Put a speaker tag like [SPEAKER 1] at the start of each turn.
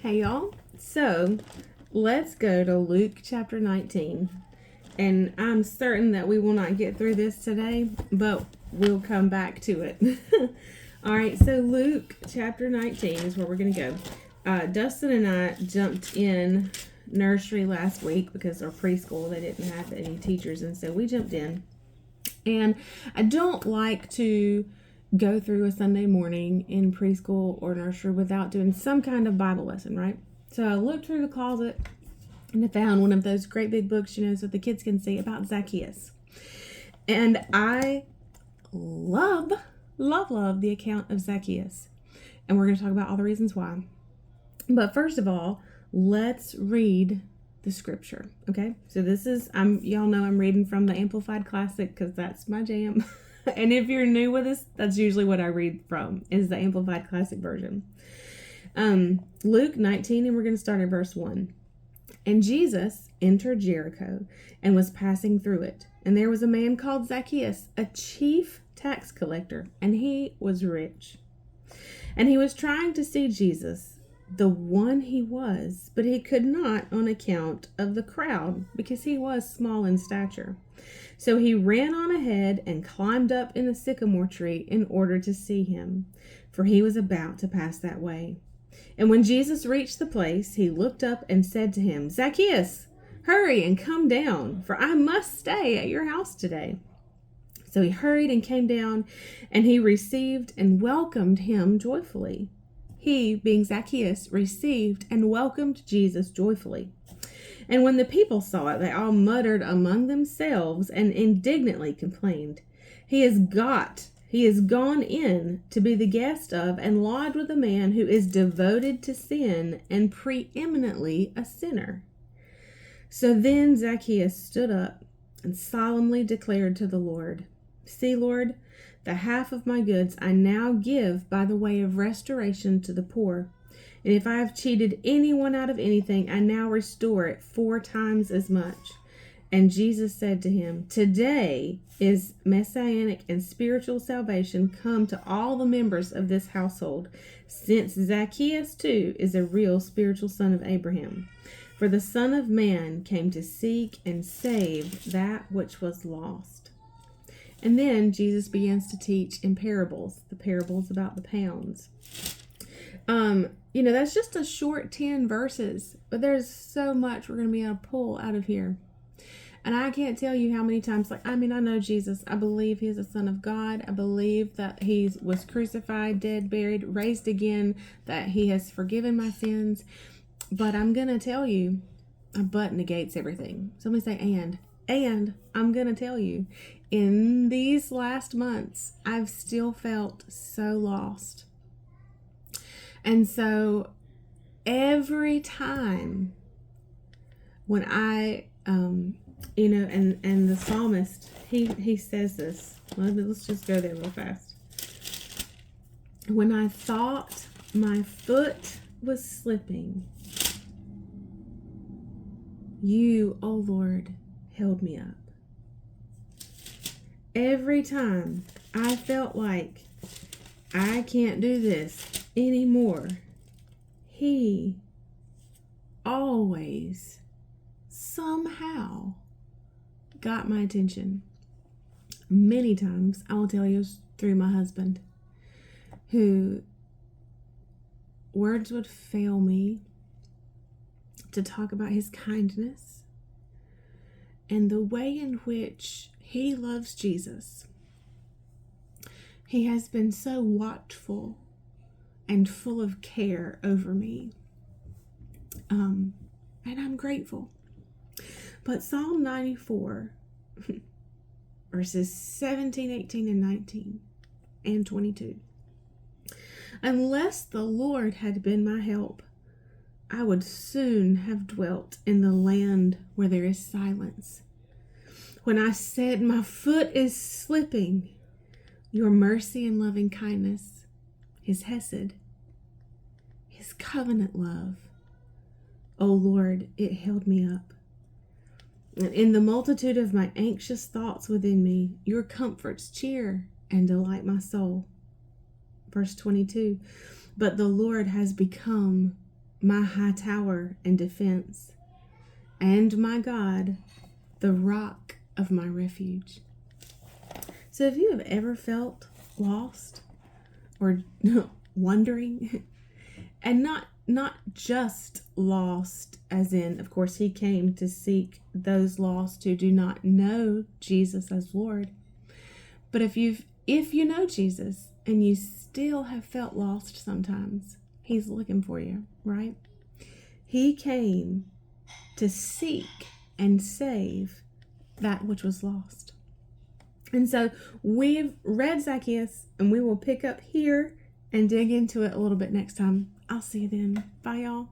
[SPEAKER 1] Hey y'all. So let's go to Luke chapter 19. And I'm certain that we will not get through this today, but we'll come back to it. All right, so Luke chapter 19 is where we're going to go. Dustin and I jumped in nursery last week because our preschool, they didn't have any teachers. And so we jumped in. And I don't like to go through a Sunday morning in preschool or nursery without doing some kind of Bible lesson, right? So I looked through the closet and I found one of those great big books, so the kids can see, about Zacchaeus. And I love the account of Zacchaeus. And we're going to talk about all the reasons why. But first of all, let's read the scripture, okay? So this is, y'all know I'm reading from the Amplified Classic because that's my jam. And if you're new with us, that's usually what I read from, is the Amplified Classic version. Luke 19, and we're going to start at verse 1. And Jesus entered Jericho and was passing through it. And there was a man called Zacchaeus, a chief tax collector, and he was rich. And he was trying to see Jesus, the one he was, but he could not on account of the crowd, because he was small in stature. So he ran on ahead and climbed up in a sycamore tree in order to see him, for he was about to pass that way. And when Jesus reached the place, he looked up and said to him, Zacchaeus, hurry and come down, for I must stay at your house today. So he hurried and came down, and he received and welcomed him joyfully. He, being Zacchaeus, received and welcomed Jesus joyfully. And when the people saw it, they all muttered among themselves and indignantly complained, He is gone in to be the guest of and lodged with a man who is devoted to sin and preeminently a sinner. So then Zacchaeus stood up and solemnly declared to the Lord, See, Lord, the half of my goods I now give by the way of restoration to the poor. And if I have cheated anyone out of anything, I now restore it 4 times as much. And Jesus said to him, Today is messianic and spiritual salvation come to all the members of this household, since Zacchaeus too is a real spiritual son of Abraham. For the Son of Man came to seek and save that which was lost. And then Jesus begins to teach in parables, the parables about the pounds. That's just a short 10 verses, but there's so much we're going to be able to pull out of here. And I can't tell you how many times, I know Jesus. I believe he is the Son of God. I believe that he was crucified, dead, buried, raised again, that he has forgiven my sins. But I'm going to tell you, a but negates everything. Somebody say, and I'm going to tell you, in these last months, I've still felt so lost. And so every time when I, and the psalmist, he says this. Let's just go there real fast. When I thought my foot was slipping, you, O Lord, held me up. Every time I felt like I can't do this anymore, he always somehow got my attention. Many times, I will tell you, through my husband, who words would fail me to talk about his kindness and the way in which he loves Jesus. He has been so watchful and full of care over me. And I'm grateful. But Psalm 94, verses 17, 18, and 19, and 22. Unless the Lord had been my help, I would soon have dwelt in the land where there is silence. When I said, my foot is slipping, your mercy and loving kindness, his hesed, his covenant love, O Lord, it held me up. And in the multitude of my anxious thoughts within me, your comforts cheer and delight my soul. Verse 22, but the Lord has become my high tower and defense, and my God, the rock of my refuge. So if you have ever felt lost or wondering, and not just lost as in, of course, he came to seek those lost who do not know Jesus as Lord. But if you know Jesus and you still have felt lost sometimes, he's looking for you, right? He came to seek and save that which was lost. And so we've read Zacchaeus, and we will pick up here and dig into it a little bit next time. I'll see you then. Bye, y'all.